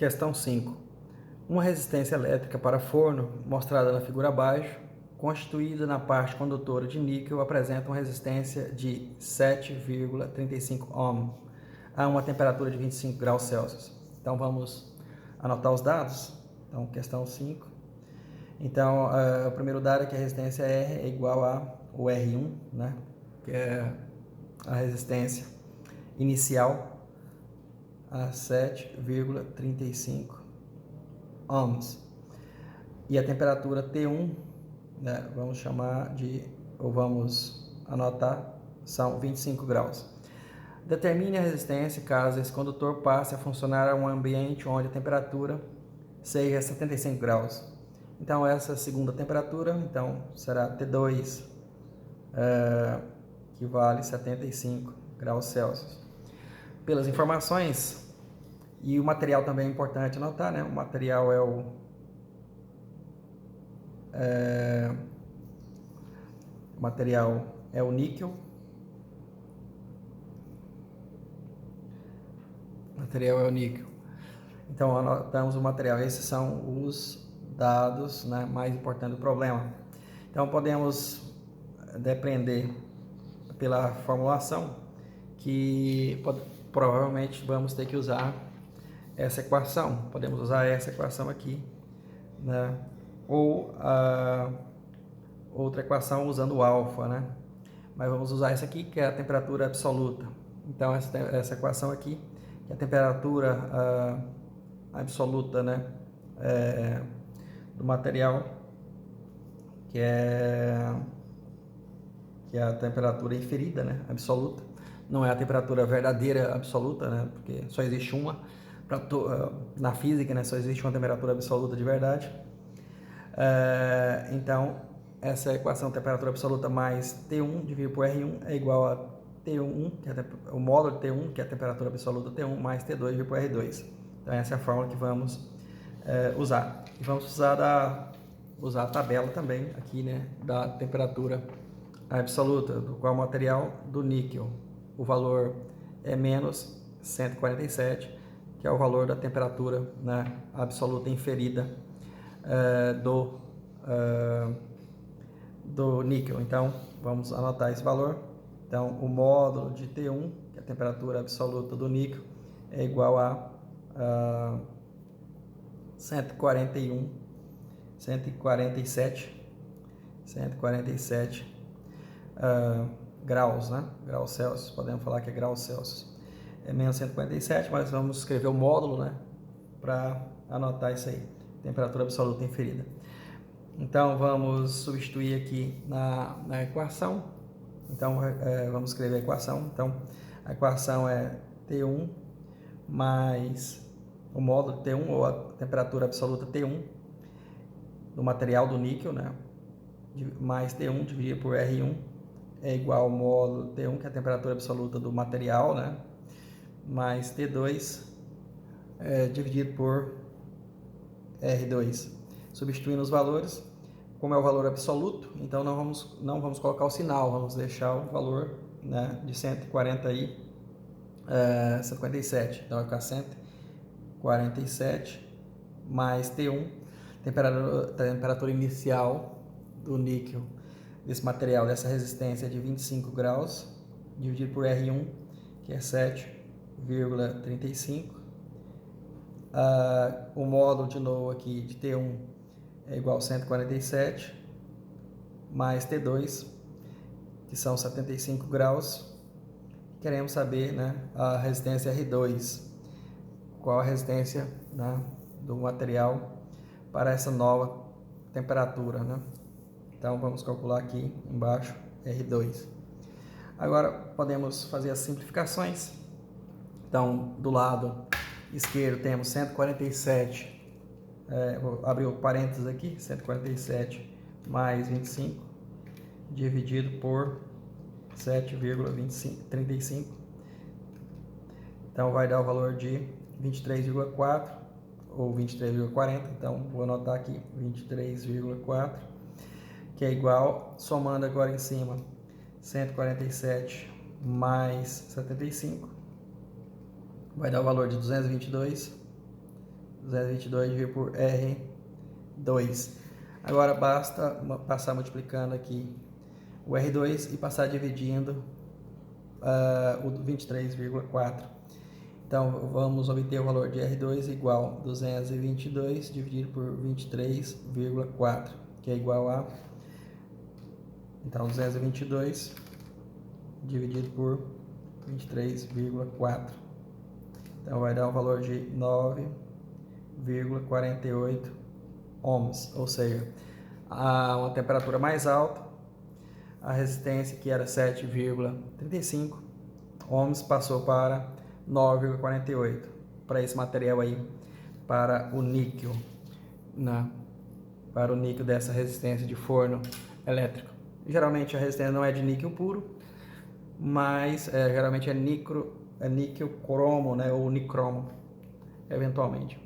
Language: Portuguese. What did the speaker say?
Questão 5. Uma resistência elétrica para forno, mostrada na figura abaixo, constituída na parte condutora de níquel, apresenta uma resistência de 7,35 ohm a uma temperatura de 25 graus Celsius. Então vamos anotar os dados. Então, questão 5. Então, o primeiro dado é que a resistência R é igual a o R1, né? Que é a resistência inicial, a 7,35 ohms. E a temperatura T1, né, vamos chamar de, ou vamos anotar, são 25 graus. Determine a resistência caso esse condutor passe a funcionar a um ambiente onde a temperatura seja 75 graus. Então, essa segunda temperatura, então, será T2, que vale 75 graus Celsius. Pelas informações, e o material também é importante anotar, né? O material é o níquel. Então, anotamos o material. Esses são os dados, né, mais importantes do problema. Então, podemos depreender pela formulação que provavelmente vamos ter que usar essa equação. Podemos usar essa equação aqui, né? Ou a outra equação usando o alfa, né? Mas vamos usar essa aqui, que é a temperatura absoluta. Então, essa equação aqui, que é a temperatura absoluta, né? Do material, que é a temperatura inferida, né? Absoluta. Não é a temperatura verdadeira absoluta, né? Porque só existe uma. Na física, né? Só existe uma temperatura absoluta de verdade. Então, essa equação temperatura absoluta mais T1 dividido por R1 é igual a T1, que é o módulo de T1, que é a temperatura absoluta T1, mais T2 dividido por R2. Então, essa é a fórmula que vamos usar. E vamos usar a tabela também aqui, né? Da temperatura absoluta, do qual material do níquel. O valor é menos 147, que é o valor da temperatura, né, absoluta inferida do níquel. Então, vamos anotar esse valor. Então, o módulo de T1, que é a temperatura absoluta do níquel, é igual a 147 graus, né? Graus Celsius, podemos falar que é graus Celsius. É menos 147, mas vamos escrever o módulo, né? Para anotar isso aí, temperatura absoluta inferida. Então, vamos substituir aqui na equação. Então, vamos escrever a equação. Então, a equação é T1 mais o módulo T1, ou a temperatura absoluta T1, do material do níquel, né? Mais T1 dividido por R1 é igual ao módulo T1, que é a temperatura absoluta do material, né? Mais T2 dividido por R2. Substituindo os valores, como é o valor absoluto, então não vamos colocar o sinal, vamos deixar o valor, né, de 147. Então vai ficar 147 mais T1, temperatura inicial do níquel, desse material, dessa resistência de 25 graus, dividido por R1, que é 7,35. O módulo, de novo, aqui de T1 é igual a 147, mais T2, que são 75 graus. Queremos saber, né, a resistência R2, qual a resistência, né, do material para essa nova temperatura, né? Então, vamos calcular aqui embaixo R2. Agora, podemos fazer as simplificações. Então, do lado esquerdo temos 147, vou abrir o parênteses aqui, 147 mais 25, dividido por 7,35. Então, vai dar o valor de 23,4 ou 23,40. Então, vou anotar aqui 23,4, que é igual, somando agora em cima, 147 mais 75, vai dar o valor de 222 222 dividido por R2. Agora basta passar multiplicando aqui o R2 e passar dividindo o 23,4. Então, vamos obter o valor de R2 igual a 222 dividido por 23,4, que é igual a... Então, 222 dividido por 23,4. Então, vai dar um valor de 9,48 ohms, ou seja, a uma temperatura mais alta, a resistência que era 7,35 ohms passou para 9,48 para esse material aí, para o níquel, para o níquel dessa resistência de forno elétrico. Geralmente a resistência não é de níquel puro, mas geralmente é níquel cromo, né, ou nicromo, eventualmente.